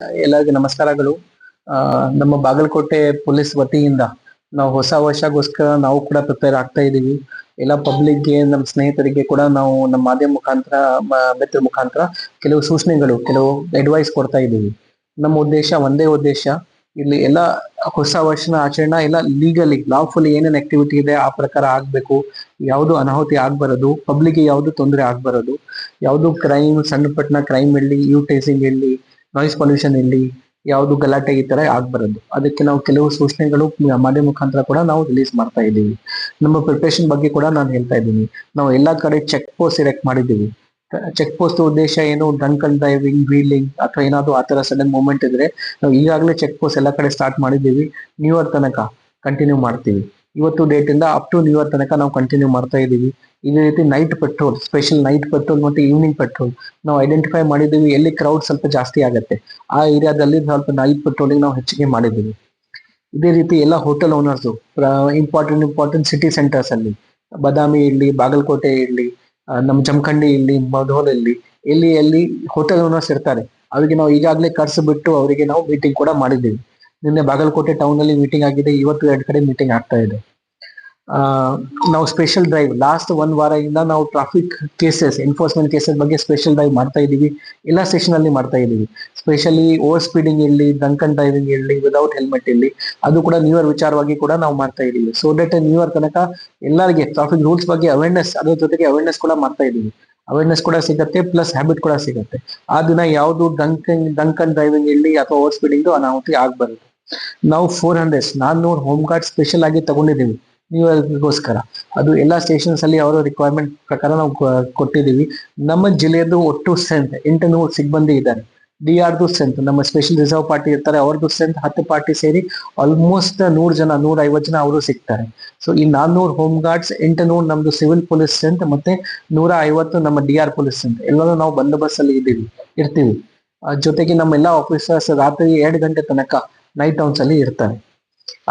ಎಲ್ಲರಿಗೂ ನಮಸ್ಕಾರಗಳು. ನಮ್ಮ ಬಾಗಲಕೋಟೆ ಪೊಲೀಸ್ ವತಿಯಿಂದ ನಾವು ಹೊಸ ವರ್ಷಗೋಸ್ಕರ ನಾವು ಕೂಡ ಪ್ರಿಪೇರ್ ಆಗ್ತಾ ಇದ್ದೀವಿ. ಎಲ್ಲ ಪಬ್ಲಿಕ್ಗೆ, ನಮ್ಮ ಸ್ನೇಹಿತರಿಗೆ ಕೂಡ ನಾವು ನಮ್ಮ ಮಾಧ್ಯಮ ಮುಖಾಂತರ, ಮಿತ್ರ ಮುಖಾಂತರ ಕೆಲವು ಸೂಚನೆಗಳು, ಕೆಲವು ಅಡ್ವೈಸ್ ಕೊಡ್ತಾ ಇದ್ದೀವಿ. ನಮ್ಮ ಉದ್ದೇಶ ಒಂದೇ ಉದ್ದೇಶ, ಇಲ್ಲಿ ಎಲ್ಲ ಹೊಸ ವರ್ಷನ ಆಚರಣೆ ಎಲ್ಲ ಲೀಗಲಿ, ಲಾಫುಲಿ ಏನೇನ್ ಆಕ್ಟಿವಿಟಿ ಇದೆ ಆ ಪ್ರಕಾರ ಆಗ್ಬೇಕು. ಯಾವುದು ಅನಾಹುತಿ ಆಗ್ಬಾರದು, ಪಬ್ಲಿಕ್ ಯಾವ್ದು ತೊಂದರೆ ಆಗ್ಬಾರದು, ಯಾವ್ದು ಕ್ರೈಮ್, ಸಣ್ಣ ಪಟ್ಟಣ ಕ್ರೈಮ್ ಇರಲಿ, ಯೂಟೇಸಿಂಗ್ ಇರಲಿ, ನಾಯ್ಸ್ ಪೊಲ್ಯೂಷನ್ ಇರಲಿ, ಯಾವ್ದು ಗಲಾಟೆ ಈ ತರ ಆಗ್ಬಾರದು. ಅದಕ್ಕೆ ನಾವು ಕೆಲವು ಸೂಚನೆಗಳು ಮಾಧ್ಯಮ ಮುಖಾಂತರ ಕೂಡ ನಾವು ರಿಲೀಸ್ ಮಾಡ್ತಾ ಇದ್ದೀವಿ. ನಮ್ಮ ಪ್ರಿಪರೇಷನ್ ಬಗ್ಗೆ ಕೂಡ ನಾನು ಹೇಳ್ತಾ ಇದ್ದೀನಿ. ನಾವು ಎಲ್ಲಾ ಕಡೆ ಚೆಕ್ ಪೋಸ್ಟ್ ಇರೆಕ್ಟ್ ಮಾಡಿದ್ದೀವಿ. ಚೆಕ್ ಪೋಸ್ಟ್ ಉದ್ದೇಶ ಏನು, ಡ್ರಂಕ್ ಅಂಡ್ ಡ್ರೈವಿಂಗ್, ವೀಲಿಂಗ್ ಅಥವಾ ಏನಾದ್ರು ಆತರ ಸಡನ್ ಮೂವ್ಮೆಂಟ್ ಇದ್ರೆ ನಾವು ಈಗಾಗಲೇ ಚೆಕ್ ಪೋಸ್ಟ್ ಎಲ್ಲಾ ಕಡೆ ಸ್ಟಾರ್ಟ್ ಮಾಡಿದ್ದೀವಿ. ನ್ಯೂ ಇಯರ್ ತನಕ ಕಂಟಿನ್ಯೂ ಮಾಡ್ತೀವಿ. ಇವತ್ತು ಡೇಟ್ ಇಂದ ಅಪ್ ಟು ನ್ಯೂ ಇಯರ್ ತನಕ ನಾವು ಕಂಟಿನ್ಯೂ ಮಾಡ್ತಾ ಇದ್ದೀವಿ. ಇದೇ ರೀತಿ night petrol, special night petrol ಮತ್ತೆ ಈವ್ನಿಂಗ್ ಪೆಟ್ರೋಲ್ ನಾವು ಐಡೆಂಟಿಫೈ ಮಾಡಿದ್ದೀವಿ. ಎಲ್ಲಿ ಕ್ರೌಡ್ ಸ್ವಲ್ಪ ಜಾಸ್ತಿ ಆಗುತ್ತೆ ಆ ಏರಿಯಾದಲ್ಲಿ ಸ್ವಲ್ಪ ನೈಟ್ ಪೆಟ್ರೋಲಿಂಗ್ ನಾವು ಹೆಚ್ಚಿಗೆ ಮಾಡಿದ್ದೀವಿ. ಇದೇ ರೀತಿ ಎಲ್ಲ hotel owners, important city centres ಅಲ್ಲಿ, ಬಾದಾಮಿ ಇರ್ಲಿ, ಬಾಗಲಕೋಟೆ ಇರ್ಲಿ, ನಮ್ಮ ಜಮಖಂಡಿ ಇರ್ಲಿ, ಮಧೋಲ್ ಇರ್ಲಿ, ಎಲ್ಲಿ ಹೋಟೆಲ್ ಓನರ್ಸ್ ಇರ್ತಾರೆ ಅವರಿಗೆ ನಾವು ಈಗಾಗಲೇ ಕರ್ಸಿಬಿಟ್ಟು ಅವರಿಗೆ ನಾವು ಮೀಟಿಂಗ್ ಕೂಡ ಮಾಡಿದ್ದೀವಿ. ನಿನ್ನೆ ಬಾಗಲಕೋಟೆ ಟೌನ್ ಅಲ್ಲಿ ಮೀಟಿಂಗ್ ಆಗಿದೆ, ಇವತ್ತು 2 ಕಡೆ ಮೀಟಿಂಗ್ ಆಗ್ತಾ ಇದೆ. ನಾವು ಸ್ಪೆಷಲ್ ಡ್ರೈವ್ ಲಾಸ್ಟ್ 1 ವಾರದಿಂದ ನಾವು ಟ್ರಾಫಿಕ್ ಕೇಸಸ್, ಎನ್ಫೋರ್ಸ್ಮೆಂಟ್ ಕೇಸಸ್ ಬಗ್ಗೆ ಸ್ಪೆಷಲ್ ಡ್ರೈವ್ ಮಾಡ್ತಾ ಇದ್ದೀವಿ. ಎಲ್ಲ ಸೆಷನ್ ಅಲ್ಲಿ ಮಾಡ್ತಾ ಇದ್ದೀವಿ. ಸ್ಪೆಷಲಿ ಓವರ್ ಸ್ಪೀಡಿಂಗ್ ಇರಲಿ, ಡ್ರಂಕ್ ಅಂಡ್ ಡ್ರೈವಿಂಗ್ ಇರಲಿ, ವಿದೌಟ್ ಹೆಲ್ಮೆಟ್ ಇರಲಿ, ಅದು ಕೂಡ ನ್ಯೂ ಇಯರ್ ವಿಚಾರವಾಗಿ ಕೂಡ ನಾವು ಮಾಡ್ತಾ ಇದ್ದೀವಿ. ಸೊ ದಟ್ ನ್ಯೂ ಇಯರ್ ತನಕ ಎಲ್ಲರಿಗೆ ಟ್ರಾಫಿಕ್ ರೂಲ್ಸ್ ಬಗ್ಗೆ ಅವೇರ್ನೆಸ್, ಅದ್ರ ಜೊತೆಗೆ ಅವೇರ್ನೆಸ್ ಕೂಡ ಮಾಡ್ತಾ ಇದ್ದೀವಿ. ಅವೇರ್ನೆಸ್ ಕೂಡ ಸಿಗುತ್ತೆ, ಪ್ಲಸ್ ಹ್ಯಾಬಿಟ್ ಕೂಡ ಸಿಗುತ್ತೆ. ಆ ದಿನ ಯಾವುದು ಡ್ರಂಕ್ ಅಂಡ್ ಡ್ರೈವಿಂಗ್ ಇರಲಿ ಅಥವಾ ಓವರ್ ಸ್ಪೀಡಿಂಗ್ ಅನಾಹುತಿ ಆಗ್ಬಾರದು. ನಾವು 400 ಹೋಮ್ ಗಾರ್ಡ್ ಸ್ಪೆಷಲ್ ಆಗಿ ತಗೊಂಡಿದ್ದೀವಿ ನ್ಯೂ ಇಯರ್ಗೋಸ್ಕರ. ಅದು ಎಲ್ಲಾ ಸ್ಟೇಷನ್ಸ್ ಅಲ್ಲಿ ಅವರ ರಿಕ್ವೈರ್ಮೆಂಟ್ ಪ್ರಕಾರ ನಾವು ಕೊಟ್ಟಿದ್ದೀವಿ. ನಮ್ಮ ಜಿಲ್ಲೆಯದು ಒಟ್ಟು ಸ್ಟ್ರೆಂತ್ 800 ಸಿಬ್ಬಂದಿ ಇದ್ದಾರೆ. ಡಿಆರ್ದು ಸ್ಟ್ರೆಂತ್, ನಮ್ಮ ಸ್ಪೆಷಲ್ ರಿಸರ್ವ್ ಪಾರ್ಟಿ ಇರ್ತಾರೆ, ಅವ್ರದ್ದು ಸ್ಟ್ರೆಂತ್ 10 ಪಾರ್ಟಿ ಸೇರಿ ಆಲ್ಮೋಸ್ಟ್ 100 ಜನ, 150 ಜನ ಅವರು ಸಿಗ್ತಾರೆ. ಸೊ ಈ 400 ಹೋಮ್ ಗಾರ್ಡ್ಸ್, 800 ನಮ್ದು ಸಿವಿಲ್ ಪೊಲೀಸ್ ಸ್ಟ್ರೆಂತ್, ಮತ್ತೆ 150 ನಮ್ಮ ಡಿಆರ್ ಪೊಲೀಸ್ ಸ್ಟ್ರೆಂತ್, ಎಲ್ಲರೂ ನಾವು ಬಂದೋಬಸ್ತ್ ಅಲ್ಲಿ ಇರ್ತೀವಿ. ಜೊತೆಗೆ ನಮ್ಮೆಲ್ಲಾ ಆಫೀಸರ್ಸ್ ರಾತ್ರಿ 2 ಗಂಟೆ ತನಕ ನೈಟ್ ಟೌನ್ಸ್ ಅಲ್ಲಿ ಇರ್ತಾರೆ.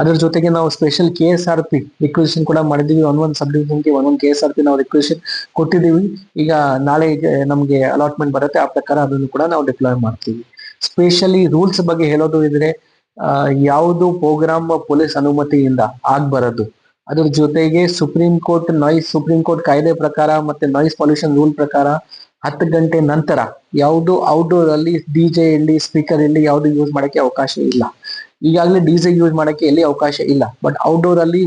ಅದ್ರ ಜೊತೆಗೆ ನಾವು ಸ್ಪೆಷಲ್ KSRP ರಿಕ್ವೆಷನ್ ಕೂಡ ಮಾಡಿದೀವಿ. ಒಂದೊಂದು ಸಬ್ ಡಿವಿಷನ್ಗೆ ಒಂದೊಂದು KSRP ನಾವು ರಿಕ್ವೆಷನ್ ಕೊಟ್ಟಿದ್ದೀವಿ. ಈಗ ನಾಳೆ ನಮ್ಗೆ ಅಲಾಟ್ಮೆಂಟ್ ಬರುತ್ತೆ, ಆ ಪ್ರಕಾರ ಅದನ್ನು ಕೂಡ ನಾವು ಡಿಪ್ಲಾಯ್ ಮಾಡ್ತೀವಿ. ಸ್ಪೆಷಲಿ ರೂಲ್ಸ್ ಬಗ್ಗೆ ಹೇಳೋದು ಇದ್ರೆ, ಯಾವುದು ಪ್ರೋಗ್ರಾಮ್ ಪೊಲೀಸ್ ಅನುಮತಿಯಿಂದ ಆಗ್ಬಾರದು. ಅದ್ರ ಜೊತೆಗೆ ಸುಪ್ರೀಂ ಕೋರ್ಟ್ ಕಾಯ್ದೆ ಪ್ರಕಾರ ಮತ್ತೆ ನಾಯ್ಸ್ ಪೊಲ್ಯೂಷನ್ ರೂಲ್ ಪ್ರಕಾರ 10 ಗಂಟೆ ನಂತರ ಯಾವುದು ಔಟ್ಡೋರ್ ಅಲ್ಲಿ DJ ಇರಲಿ, ಸ್ಪೀಕರ್ ಇರಲಿ, ಯಾವುದು ಯೂಸ್ ಮಾಡಕ್ಕೆ ಅವಕಾಶ ಇಲ್ಲ. ಈಗಾಗಲೇ DJ ಯೂಸ್ ಮಾಡಕ್ಕೆ ಎಲ್ಲಿ ಅವಕಾಶ ಇಲ್ಲ, ಬಟ್ ಔಟ್ಡೋರ್ ಅಲ್ಲಿ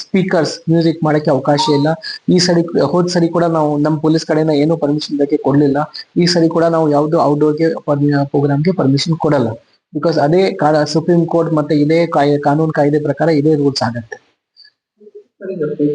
ಸ್ಪೀಕರ್ಸ್ ಮ್ಯೂಸಿಕ್ ಮಾಡಕ್ಕೆ ಅವಕಾಶ ಇಲ್ಲ. ಹೋದ್ ಸರಿ ಕೂಡ ನಾವು ನಮ್ಮ ಪೊಲೀಸ್ ಕಡೆಯಿಂದ ಏನು ಪರ್ಮಿಷನ್ ಬೇಕೆ ಕೊಡ್ಲಿಲ್ಲ. ಈ ಸರಿ ಕೂಡ ನಾವು ಯಾವ್ದು ಔಟ್ಡೋರ್ಗೆ ಪ್ರೋಗ್ರಾಮ್ಗೆ ಪರ್ಮಿಷನ್ ಕೊಡಲ್ಲ. ಬಿಕಾಸ್ ಅದೇ ಸುಪ್ರೀಂ ಕೋರ್ಟ್ ಮತ್ತೆ ಇದೇ ಕಾನೂನು ಕಾಯ್ದೆ ಪ್ರಕಾರ ಇದೇ ರೂಲ್ಸ್ ಆಗತ್ತೆ.